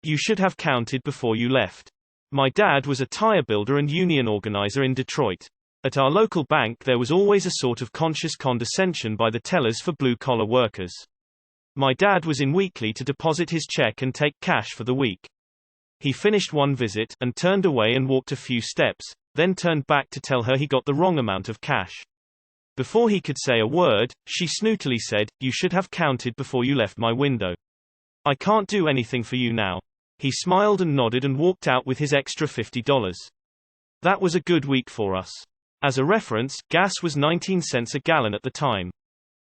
You should have counted before you left. My dad was a tire builder and union organizer in Detroit. At our local bank there was always a sort of conscious condescension by the tellers for blue-collar workers. My dad was in weekly to deposit his check and take cash for the week. He finished one visit, and turned away and walked a few steps, then turned back to tell her he got the wrong amount of cash. Before he could say a word, she snootily said, "You should have counted before you left my window. I can't do anything for you now." He smiled and nodded and walked out with his extra $50. That was a good week for us. As a reference, gas was 19 cents a gallon at the time.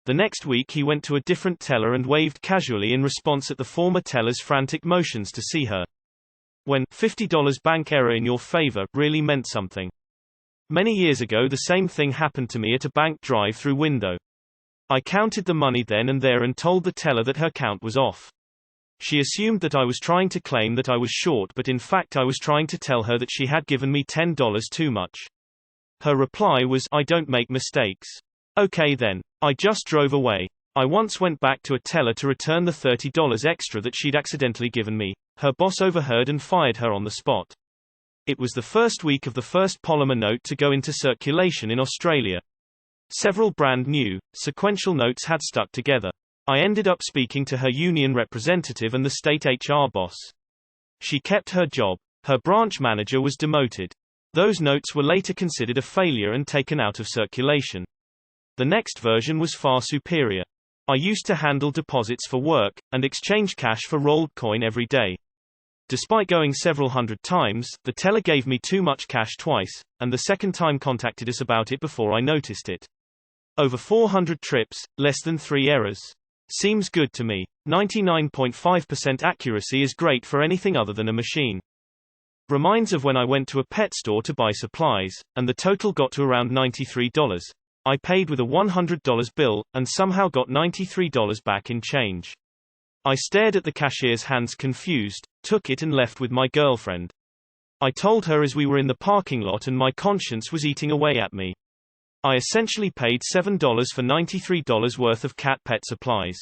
The next week he went to a different teller and waved casually in response at the former teller's frantic motions to see her. When $50 bank error in your favor really meant something. Many years ago the same thing happened to me at a bank drive-through window. I counted the money then and there and told the teller that her count was off. She assumed that I was trying to claim that I was short, but in fact I was trying to tell her that she had given me $10 too much. Her reply was, "I don't make mistakes." Okay then. I just drove away. I once went back to a teller to return the $30 extra that she'd accidentally given me. Her boss overheard and fired her on the spot. It was the first week of the first polymer note to go into circulation in Australia. Several brand new, sequential notes had stuck together. I ended up speaking to her union representative and the state HR boss. She kept her job. Her branch manager was demoted. Those notes were later considered a failure and taken out of circulation. The next version was far superior. I used to handle deposits for work, and exchange cash for rolled coin every day. Despite going several hundred times, the teller gave me too much cash twice, and the second time contacted us about it before I noticed it. Over 400 trips, less than 3 errors. Seems good to me. 99.5% accuracy is great for anything other than a machine. Reminds of when I went to a pet store to buy supplies, and the total got to around $93. I paid with a $100 bill, and somehow got $93 back in change. I stared at the cashier's hands confused, took it and left with my girlfriend. I told her as we were in the parking lot and my conscience was eating away at me. I essentially paid $7 for $93 worth of cat pet supplies.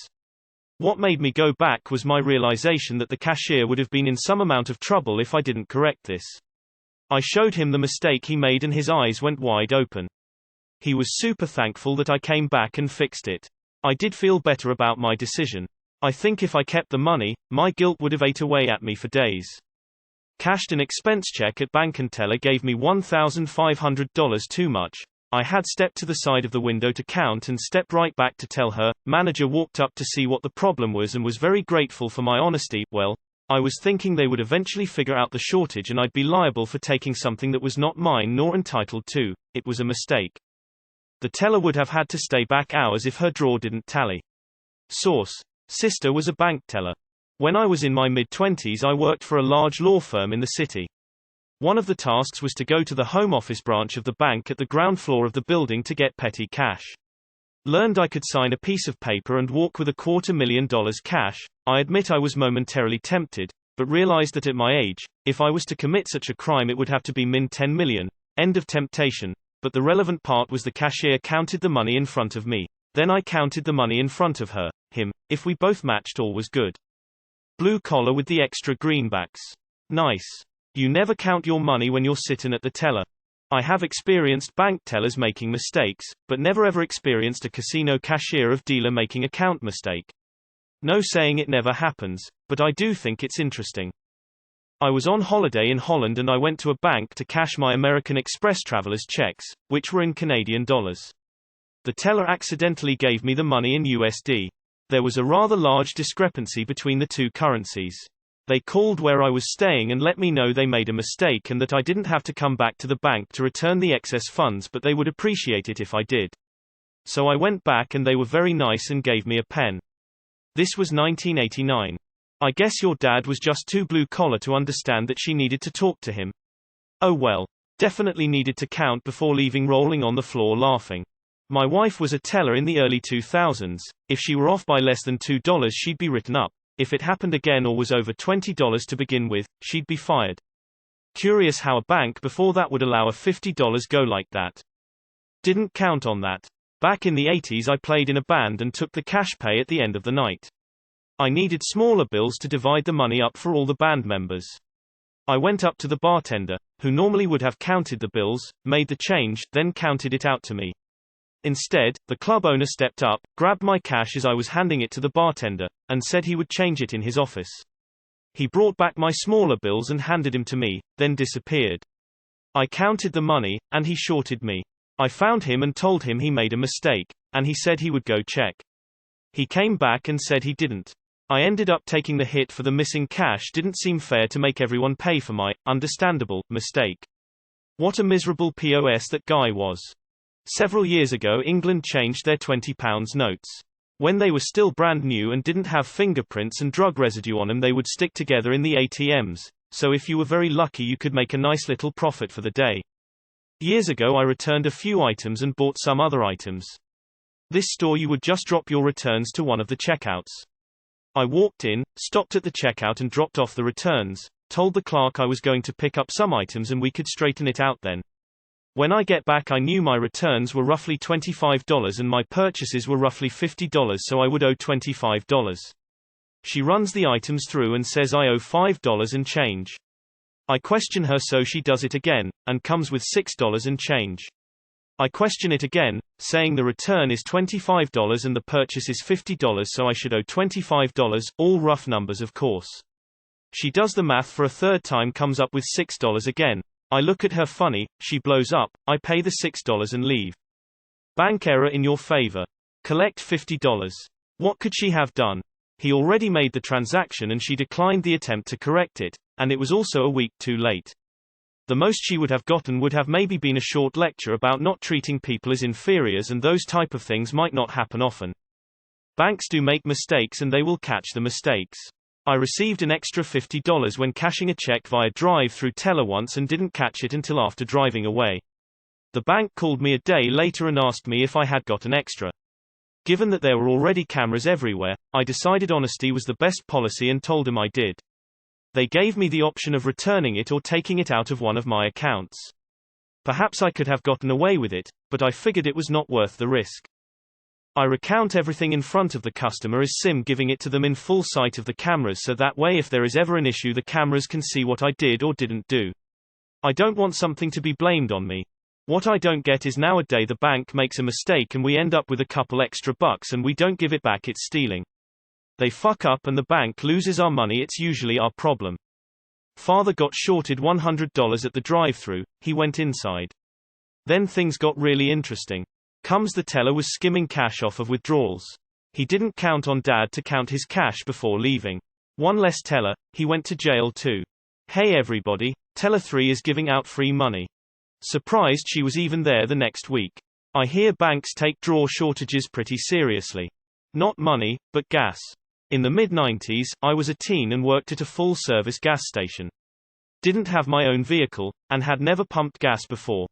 What made me go back was my realization that the cashier would have been in some amount of trouble if I didn't correct this. I showed him the mistake he made and his eyes went wide open. He was super thankful that I came back and fixed it. I did feel better about my decision. I think if I kept the money, my guilt would have ate away at me for days. Cashed an expense check at bank and teller gave me $1,500 too much. I had stepped to the side of the window to count and stepped right back to tell her. Manager walked up to see what the problem was and was very grateful for my honesty. Well, I was thinking they would eventually figure out the shortage and I'd be liable for taking something that was not mine nor entitled to. It was a mistake. The teller would have had to stay back hours if her drawer didn't tally. Source: sister was a bank teller. When I was in my mid-20s I worked for a large law firm in the city. One of the tasks was to go to the home office branch of the bank at the ground floor of the building to get petty cash. Learned I could sign a piece of paper and walk with $250,000 cash. I admit I was momentarily tempted, but realized that at my age, if I was to commit such a crime it would have to be min 10 million. End of temptation. But the relevant part was the cashier counted the money in front of me. Then I counted the money in front of her, him. If we both matched all was good. Blue collar with the extra greenbacks. Nice. You never count your money when you're sitting at the teller. I have experienced bank tellers making mistakes, but never ever experienced a casino cashier of dealer making a count mistake. No saying it never happens, but I do think it's interesting. I was on holiday in Holland and I went to a bank to cash my American Express travelers' checks, which were in Canadian dollars. The teller accidentally gave me the money in USD. There was a rather large discrepancy between the two currencies. They called where I was staying and let me know they made a mistake and that I didn't have to come back to the bank to return the excess funds, but they would appreciate it if I did. So I went back and they were very nice and gave me a pen. This was 1989. I guess your dad was just too blue collar to understand that she needed to talk to him. Oh well. Definitely needed to count before leaving rolling on the floor laughing. My wife was a teller in the early 2000s. If she were off by less than $2 she'd be written up. If it happened again or was over $20 to begin with, she'd be fired. Curious how a bank before that would allow a $50 go like that. Didn't count on that. Back in the 80s I played in a band and took the cash pay at the end of the night. I needed smaller bills to divide the money up for all the band members. I went up to the bartender, who normally would have counted the bills, made the change, then counted it out to me. Instead, the club owner stepped up, grabbed my cash as I was handing it to the bartender, and said he would change it in his office. He brought back my smaller bills and handed them to me, then disappeared. I counted the money, and he shorted me. I found him and told him he made a mistake, and he said he would go check. He came back and said he didn't. I ended up taking the hit for the missing cash. Didn't seem fair to make everyone pay for my, understandable, mistake. What a miserable POS that guy was. Several years ago England changed their £20 notes. When they were still brand new and didn't have fingerprints and drug residue on them, they would stick together in the ATMs, so if you were very lucky you could make a nice little profit for the day. Years ago I returned a few items and bought some other items. This store you would just drop your returns to one of the checkouts. I walked in, stopped at the checkout and dropped off the returns, told the clerk I was going to pick up some items and we could straighten it out then. When I get back I knew my returns were roughly $25 and my purchases were roughly $50, so I would owe $25. She runs the items through and says I owe $5 and change. I question her, so she does it again, and comes with $6 and change. I question it again, saying the return is $25 and the purchase is $50, so I should owe $25, all rough numbers of course. She does the math for a third time, comes up with $6 again. I look at her funny, she blows up, I pay the $6 and leave. Bank error in your favor. Collect $50. What could she have done? He already made the transaction and she declined the attempt to correct it, and it was also a week too late. The most she would have gotten would have maybe been a short lecture about not treating people as inferiors, and those type of things might not happen often. Banks do make mistakes and they will catch the mistakes. I received an extra $50 when cashing a check via drive-through teller once and didn't catch it until after driving away. The bank called me a day later and asked me if I had got an extra. Given that there were already cameras everywhere, I decided honesty was the best policy and told them I did. They gave me the option of returning it or taking it out of one of my accounts. Perhaps I could have gotten away with it, but I figured it was not worth the risk. I recount everything in front of the customer as Sim, giving it to them in full sight of the cameras, so that way if there is ever an issue the cameras can see what I did or didn't do. I don't want something to be blamed on me. What I don't get is nowadays the bank makes a mistake and we end up with a couple extra bucks and we don't give it back, it's stealing. They fuck up and the bank loses our money, it's usually our problem. Father got shorted $100 at the drive-thru, he went inside. Then things got really interesting. Comes the teller was skimming cash off of withdrawals. He didn't count on Dad to count his cash before leaving. One less teller, he went to jail too. Hey everybody, teller 3 is giving out free money. Surprised she was even there the next week. I hear banks take drawer shortages pretty seriously. Not money, but gas. In the mid-90s, I was a teen and worked at a full-service gas station. Didn't have my own vehicle, and had never pumped gas before.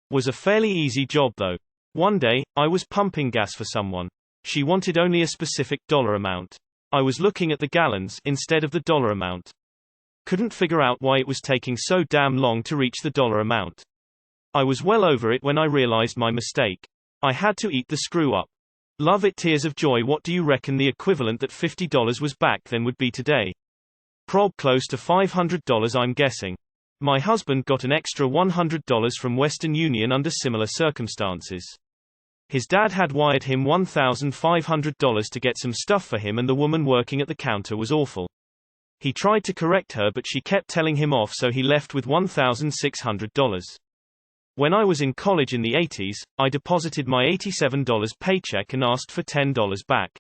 Was a fairly easy job though. One day, I was pumping gas for someone. She wanted only a specific dollar amount. I was looking at the gallons instead of the dollar amount. Couldn't figure out why it was taking so damn long to reach the dollar amount. I was well over it when I realized my mistake. I had to eat the screw up. Love it, tears of joy. What do you reckon the equivalent that $50 was back then would be today? Prob close to $500, I'm guessing. My husband got an extra $100 from Western Union under similar circumstances. His dad had wired him $1,500 to get some stuff for him and the woman working at the counter was awful. He tried to correct her but she kept telling him off, so he left with $1,600. When I was in college in the 80s, I deposited my $87 paycheck and asked for $10 back.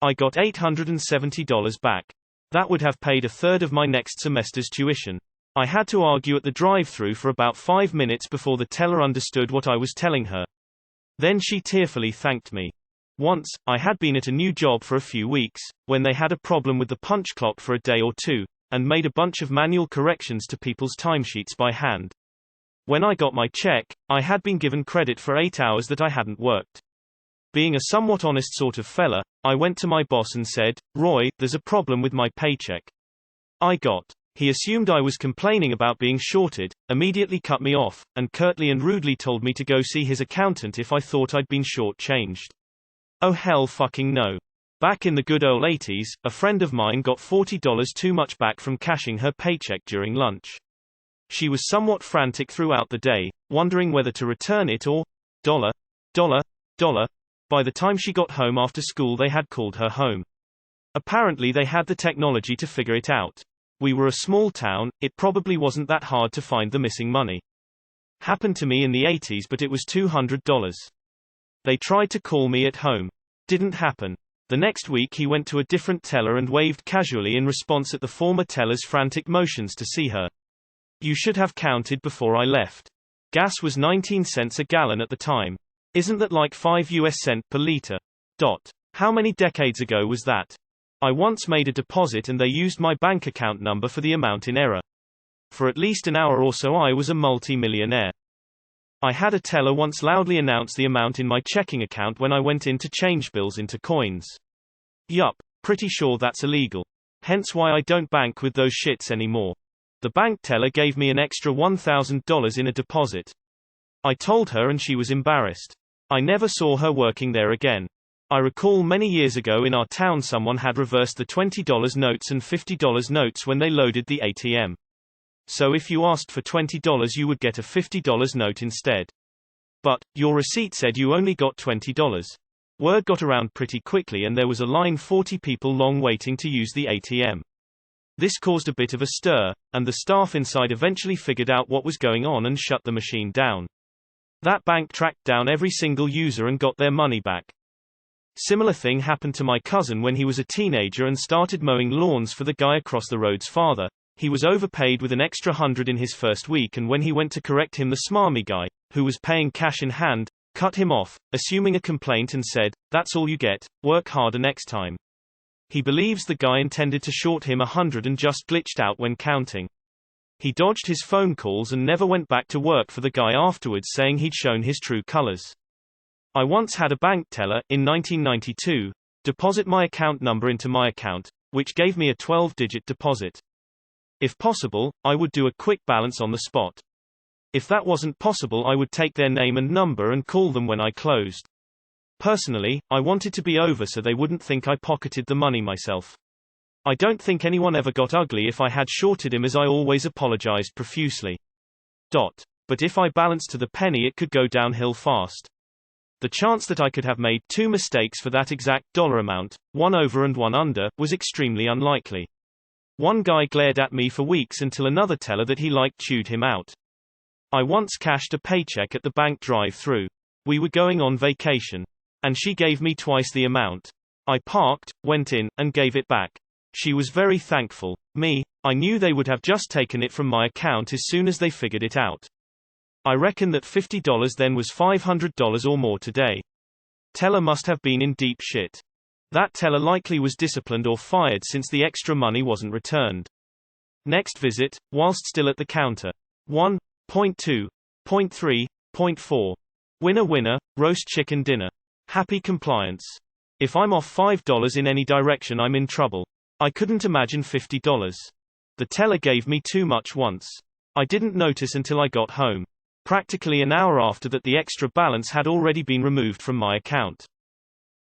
I got $870 back. That would have paid a third of my next semester's tuition. I had to argue at the drive-thru for about 5 minutes before the teller understood what I was telling her. Then she tearfully thanked me. Once, I had been at a new job for a few weeks, when they had a problem with the punch clock for a day or two, and made a bunch of manual corrections to people's timesheets by hand. When I got my check, I had been given credit for 8 hours that I hadn't worked. Being a somewhat honest sort of fella, I went to my boss and said, "Roy, there's a problem with my paycheck." He assumed I was complaining about being shorted, immediately cut me off, and curtly and rudely told me to go see his accountant if I thought I'd been short-changed. Oh hell fucking no. Back in the good old 80s, a friend of mine got $40 too much back from cashing her paycheck during lunch. She was somewhat frantic throughout the day, wondering whether to return it or dollar, dollar, dollar. By the time she got home after school, they had called her home. Apparently they had the technology to figure it out. We were a small town, it probably wasn't that hard to find the missing money. Happened to me in the 80s, but it was $200. They tried to call me at home. Didn't happen. The next week he went to a different teller and waved casually in response at the former teller's frantic motions to see her. You should have counted before I left. Gas was 19 cents a gallon at the time. Isn't that like 5 US cents per liter? How many decades ago was that? I once made a deposit and they used my bank account number for the amount in error. For at least an hour or so I was a multi-millionaire. I had a teller once loudly announce the amount in my checking account when I went in to change bills into coins. Yup, pretty sure that's illegal. Hence why I don't bank with those shits anymore. The bank teller gave me an extra $1,000 in a deposit. I told her and she was embarrassed. I never saw her working there again. I recall many years ago in our town someone had reversed the $20 notes and $50 notes when they loaded the ATM. So if you asked for $20 you would get a $50 note instead. But, your receipt said you only got $20. Word got around pretty quickly and there was a line 40 people long waiting to use the ATM. This caused a bit of a stir, and the staff inside eventually figured out what was going on and shut the machine down. That bank tracked down every single user and got their money back. Similar thing happened to my cousin when he was a teenager and started mowing lawns for the guy across the road's father. He was overpaid with an extra $100 in his first week, and when he went to correct him, the smarmy guy, who was paying cash in hand, cut him off, assuming a complaint, and said, "That's all you get, work harder next time." He believes the guy intended to short him $100 and just glitched out when counting. He dodged his phone calls and never went back to work for the guy afterwards, saying he'd shown his true colors. I once had a bank teller, in 1992, deposit my account number into my account, which gave me a 12-digit deposit. If possible, I would do a quick balance on the spot. If that wasn't possible, I would take their name and number and call them when I closed. Personally, I wanted to be over so they wouldn't think I pocketed the money myself. I don't think anyone ever got ugly if I had shorted him, as I always apologized profusely. But if I balanced to the penny, it could go downhill fast. The chance that I could have made two mistakes for that exact dollar amount, one over and one under, was extremely unlikely. One guy glared at me for weeks until another teller that he liked chewed him out. I once cashed a paycheck at the bank drive-thru. We were going on vacation. And she gave me twice the amount. I parked, went in, and gave it back. She was very thankful. Me, I knew they would have just taken it from my account as soon as they figured it out. I reckon that $50 then was $500 or more today. Teller must have been in deep shit. That teller likely was disciplined or fired since the extra money wasn't returned. Next visit, whilst still at the counter. 1. Point 2. Point 3. Point 4. Winner winner, roast chicken dinner. Happy compliance. If I'm off $5 in any direction, I'm in trouble. I couldn't imagine $50. The teller gave me too much once. I didn't notice until I got home. Practically an hour after that, the extra balance had already been removed from my account.